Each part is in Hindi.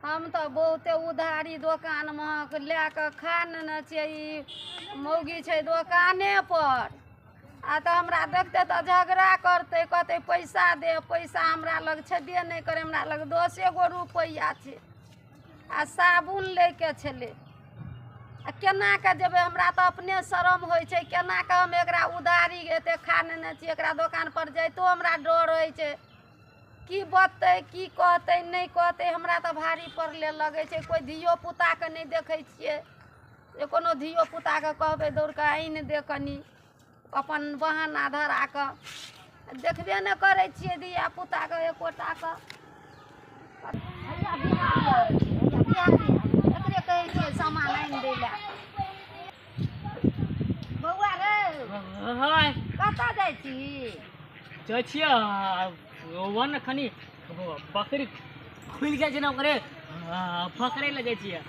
हम तो बहुते उधारी दुकान में लैके खा लेने छियै। मौगी छै दुकाने पर आ तो हमरा देखते तो झगड़ा करते, कहते पैसा दे। पैसा हमरा लग छेबे नहीं करे, हमरा लग 10 गो रुपया छै आ साबुन लेके छले। आ केना के जेबे, हमरा तो अपने शरम होइ छै। केना के हम एकरा उधारी एते खा लेने छी, एकरा दुकान पर जाइतो हमरा डर होइ छै। की बतते की कहते नहीं कहते, हमरा तो भारी पड़ले लगे छै। कोई धियो पुता के नहीं देखे छियै, जे कोनो धियो पुता के कहबे दौड़ के आइन दे कनी, अपन बहाना धरा के देखबे न करे छियै धिया पुता के एकोटा के। एकरे कहै छियै सामान आइन दै ले। बौआ रे हाय कतऽ जाइ छी? जाइ छियै वन खनी बकरी खुल गया छै ना, ओकरे पकड़े लगे छियै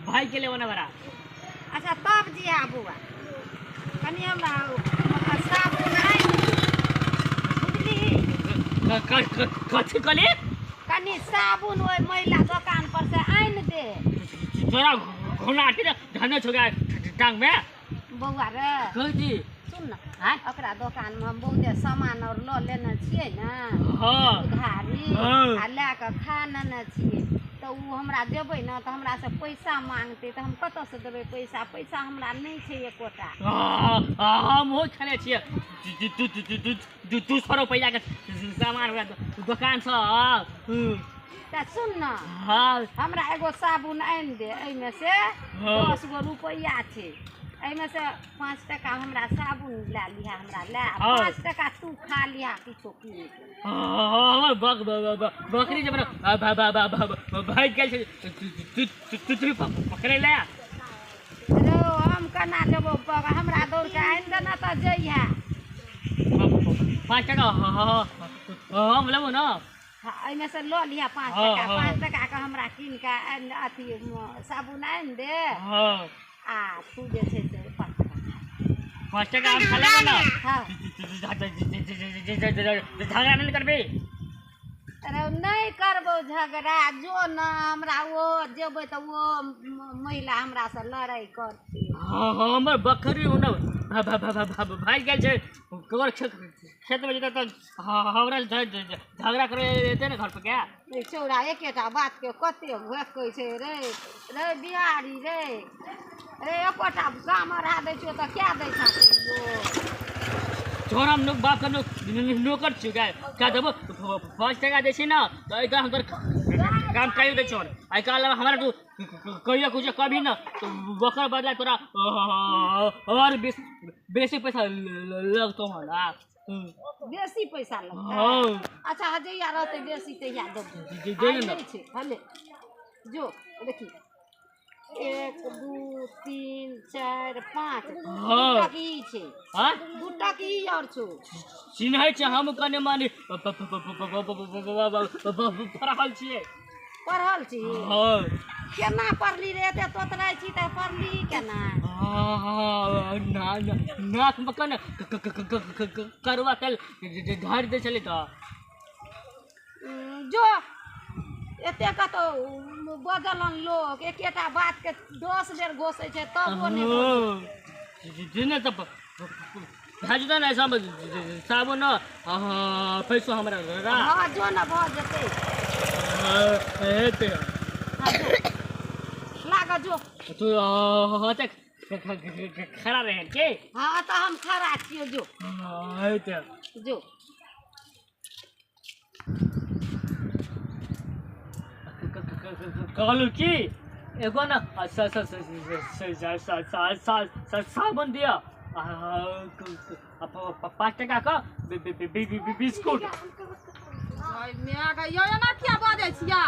भाई के लिए वन बड़ा। अच्छा तब जिया बौआ, कनी हमरा साबुन आइन बुझली, कथी कली कनी साबुन ओइ महिला दुकान पर से आइन दे। तोरा घुनाटी धने छो गया टांग में। बौआ रे कथी सुन न, ओकरा दुकान में हम बहुते सामान और ल लेने छियै ना हाँ उधारी, हाँ। आ लैके खा लेने छियै। तो उ हमरा देबै ना तो हमरा से पैसा मांगते, तो हम कतऽ से देबै पैसा? पैसा हमरा नहीं छै एकोटा। हम हो खेले छियै 200 रुपया के सामान दुकान से। त सुन न, हाँ हमरा एगो साबुन आइन दे, एहिमे से हाँ। 10 गो रुपया छै। एहिमे से 5 टका हमरा साबुन ला लिहा, हमरा ला हाँ। 5 टका तू खा लिहा किछो कीन के। बकरी जब भाग गेल छै तू पकड़े ले। रो हम केना देबो? हमरा दौड़ के आइन दे ना तऽ जइहा। 5 टका हम लेबो ना। हाँ, एहिमे से लऽ लिहा 5 हाँ, टका। हाँ। 5 टका के हमरा कीन के अथी साबुन आइन दे, हाँ आ तू जे छै से 5 टका खा। 5 टका हम खा लेबो ना। हाँ झगड़ा नहीं करबी। अरे नहीं करबो झगड़ा, जो न हमरा वो जेबै तो वो महिला हमरा से लड़ाई करती। हमर बकरी हो ना भाग गेल छै ककर खेत में जेता त हमरा झगड़ा करे एते ने घर पे क्या। चौड़ा एकेटा बात के कते भोकै छै रे। रे बिहारी रे, रे एकोटा गाम अढ़ा दै छियौ तऽ क्या दै छाते यो? छोड़ हम लोग बाप का नौकर छी क्या देबो? 5 टका दै छी ना तो एका हम काम करियो दे छोड़। आई काल हमारा तू कहियो कुछ कभी ना तो बकर बदला तोरा और बेसी पैसा लगतो हमरा। बेसी पैसा लगता? हाँ अच्छा हजैया रहते बेसी तैया देबो। दे ना। नहीं छै हले जो देखी 1 2 3 4 5 हाँ। दूटा की छै? हां दूटा की और छौ? चिन्है छै हम कने माने पढ़ल छियै। पढ़ल छी? हाँ केना पढ़ली रे? एते तोतरै छी तऽ पढ़ली केना? नाक में कने करवा तेल ढार दे चले तो। जो एते कतो बदलन लोग एकेटा बात के 10 बेर घोषै छै तब वो नहीं जिने तब भेजदा ना सब साबुन पैसा हमरा रा। हाँ जो न भ जेतै। हेते हाँ, जो। लाग जो। तू होते खड़ा रहे के। हाँ तो हम खड़ा छियै जो। हेते जो कहलू की एगो ना साबुन दिया 5 टका का बिस्कुट। यो एना किया बजै छियै?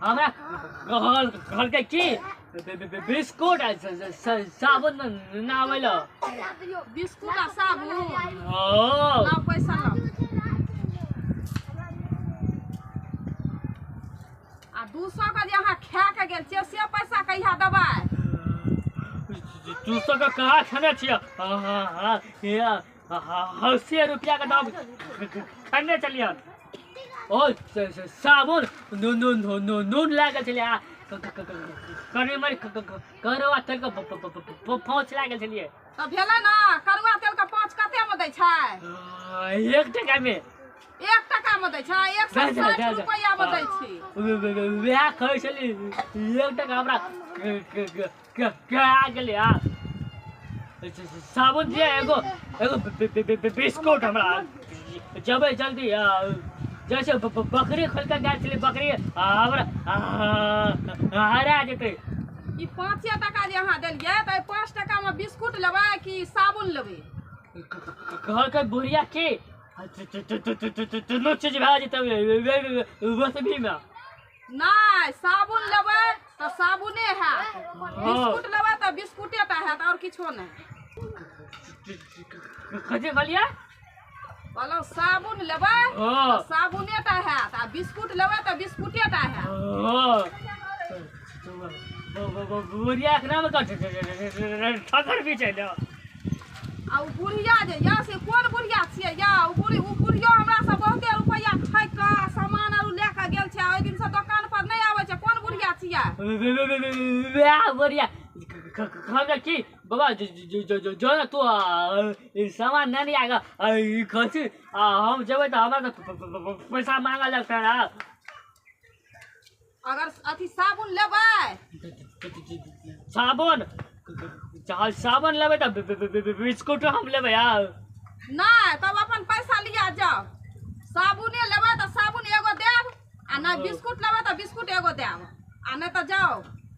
हमरा कहल के की बिस्कुट साबुन ना आवेला। बिस्कुट आ साबुन हाँ ना पैसा ला। आ 200 का जे अहाँ खा के गेल छियै से पैसा कहिया देबै? 200 का कहाँ खाने छियै? 80 रुपया का दाम खाने चलिए। ओ साबुन नून लागल छलै आ कने मर करवा तेल के पहुँच लागल छलियै तो भेलै ना करुआ तेल के 5 कते में दै छै 1 टका में 1 टका में दै छै 160 रुपया में दै छी वएह कहै छली 1 टका हमरा आ गेलै आ साबुन दिया एगो बिस्कुट हमरा जबै जल्दी जैसे बकरी खोल के गाय छलै बकरी हमरा हरा जेतै ई 5 टका जे अहाँ देलियै त 5 टका में बिस्कुट लेबै कि साबुन लेबै कहलकै बुढ़िया की दुनू चीज भए जेतै वसबी में नहीं साबुन लेबै तो साबुने हैत बिस्कुट लेबै तो बिस्कुटे टा हैत और किछो नहीं कथी कहलियै कहलहुँ साबुन लेबै तो साबुने टा हैत आ बिस्कुट लेबै तो बिस्कुटे टा हैत बुढ़िया के नाम ठकर भी छै ने आ उ बुढ़िया जे या से कोन बुढ़िया छियै या उ बुढ़ियो हमरा से बहुते रुपया ठैक के सामान आर ले के गेल छै ओइ दिन से दुकान पर नहीं आबै छै कोन बुढ़िया छियै वएह बुढ़िया कहलकै की बाबा जो ना तू सामान नहीं आएगा खसी हम जेबै तो हमरा पैसा मांगा लगता है अगर अथी साबुन लेबै साबुन लेबै तो बिस्कुट हम लेबै यार नहीं तब अपन पैसा लिया जाओ साबुने लेबै तो साबुन एगो देब आ नहीं बिस्कुट लेबै तो बिस्कुट एगो देब आ नहीं तो जाओ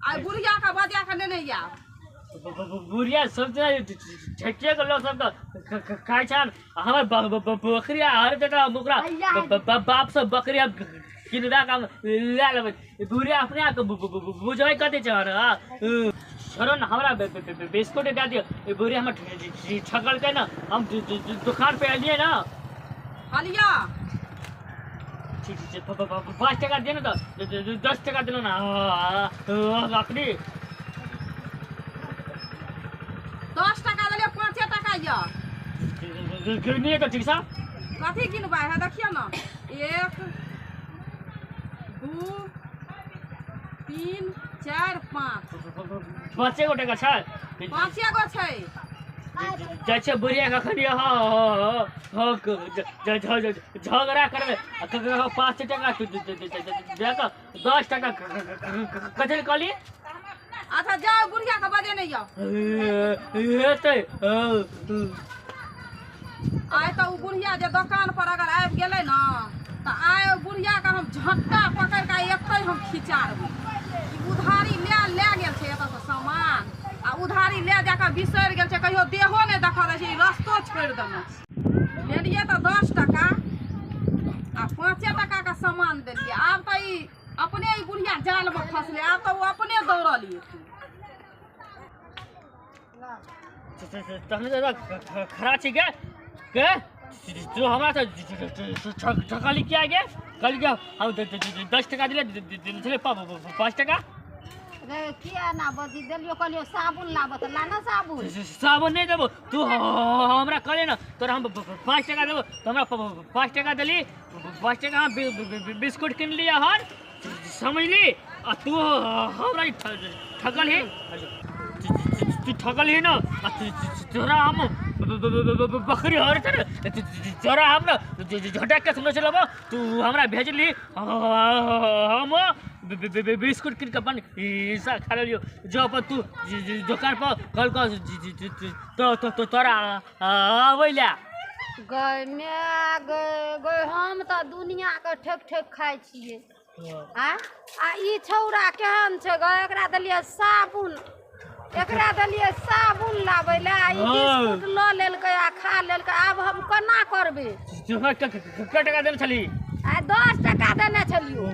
आ बुढ़िया के बजा के लेने आब बुढ़िया सब ठेकिए के लोग सब खाए छन हमर बकरिया हर जगह ओकरा बाप से बकरिया किनदा काम ले लेबै बुढ़िया अपने आप बुझै कते छन छोड़ो ना हमरा बिस्कुट दे दियो बुढ़िया हम ठकल के ना हम दुकान पे आलिए ना हलिया ठीक 5 टका दे ना तो 10 टका दिलो ना लकड़ी 10 टका देलियै 5 टका या नहीं तो ठीक सा कथी गिनबै है देखियो ना 1 2 3 4 5 5 गो टका छै 5 गो छै जाइ छै बुढ़िया कखनी झगड़ा करबै 5 टका देके 10 टका कथी कहली अच्छा जाओ बुढ़िया के बजे नहीं जाओ हेतै आइ तो उ बुढ़िया जे दुकान पर अगर आबि गेलै ना तो आइ बुढ़िया के हम झटका पकड़ के एतै हम खिचा देबै उधारी ले गेल छै एतऽ से सामान आ उधारी ले जाके बिसरि गेल छै कहियो देहो नहि देखऽ दै छै रस्तो छोड़ि देने लेलियै तो 10 टका आ 5 टका के सामान देलियै आब तो ई अपने ई बुढ़िया जाल में फंसले आब तो वो अपने दौड़लियै खरा छी के तू हमरा से ठकली क्या गे कल क्या हम 10 टका दिले 5 टका किया ना बजी देलियो कहलियो साबुन लाबो त लाना साबुन नहीं देबो तू हमरा कहले ना तोरा हम 5 टका देबो तो हमरा 5 टका देली 5 टका हम बिस्कुट किन लिया हन समझली आ तू हमरा ठकल ही तू ठकल ही ना तोरा हम बकरी हर तोरा हम झटक के सुनो चलो तू हमरा भेजली हम बिस्कुट किन के अपन हिस्सा खा लियो जो अपन तू दुकान पर कल तो तोरा आवेला गय हम तो दुनिया के ठेक खाइ छियै आ ई छौरा केहन छै गय एकरा देलियै साबुन लाबै ला ई बिस्कुट ल लेलकै आ खा लेलकै आब हम केना करबै कते टका देने छली आ 10 टका देने छलियो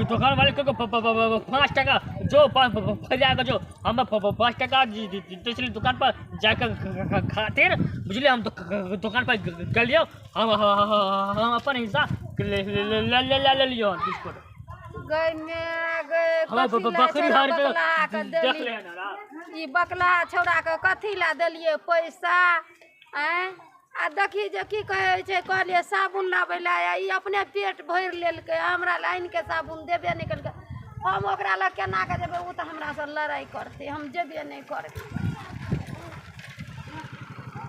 दुकान वाले को 5 टका जो फरिया के जो हम 5 टका दूसरी दुकान पर जाकर खातिर बुझलिए हम दुकान पर गेलियो हम अपन हिस्सा ले लियो बिस्कुट बकरी देख ले ई बकला छौड़ा के कथी ला देलिए पैसा आ देखी जे की कहै छै कहलिए साबुन लाबै लए ई अपने पेट भरि लेलकै हमरा लाइन के साबुन देबे नहीं केलकै हम ओकरा लग केना के जेबै उ तऽ हमरा से लड़ाई करते हम जेबे नहीं करबै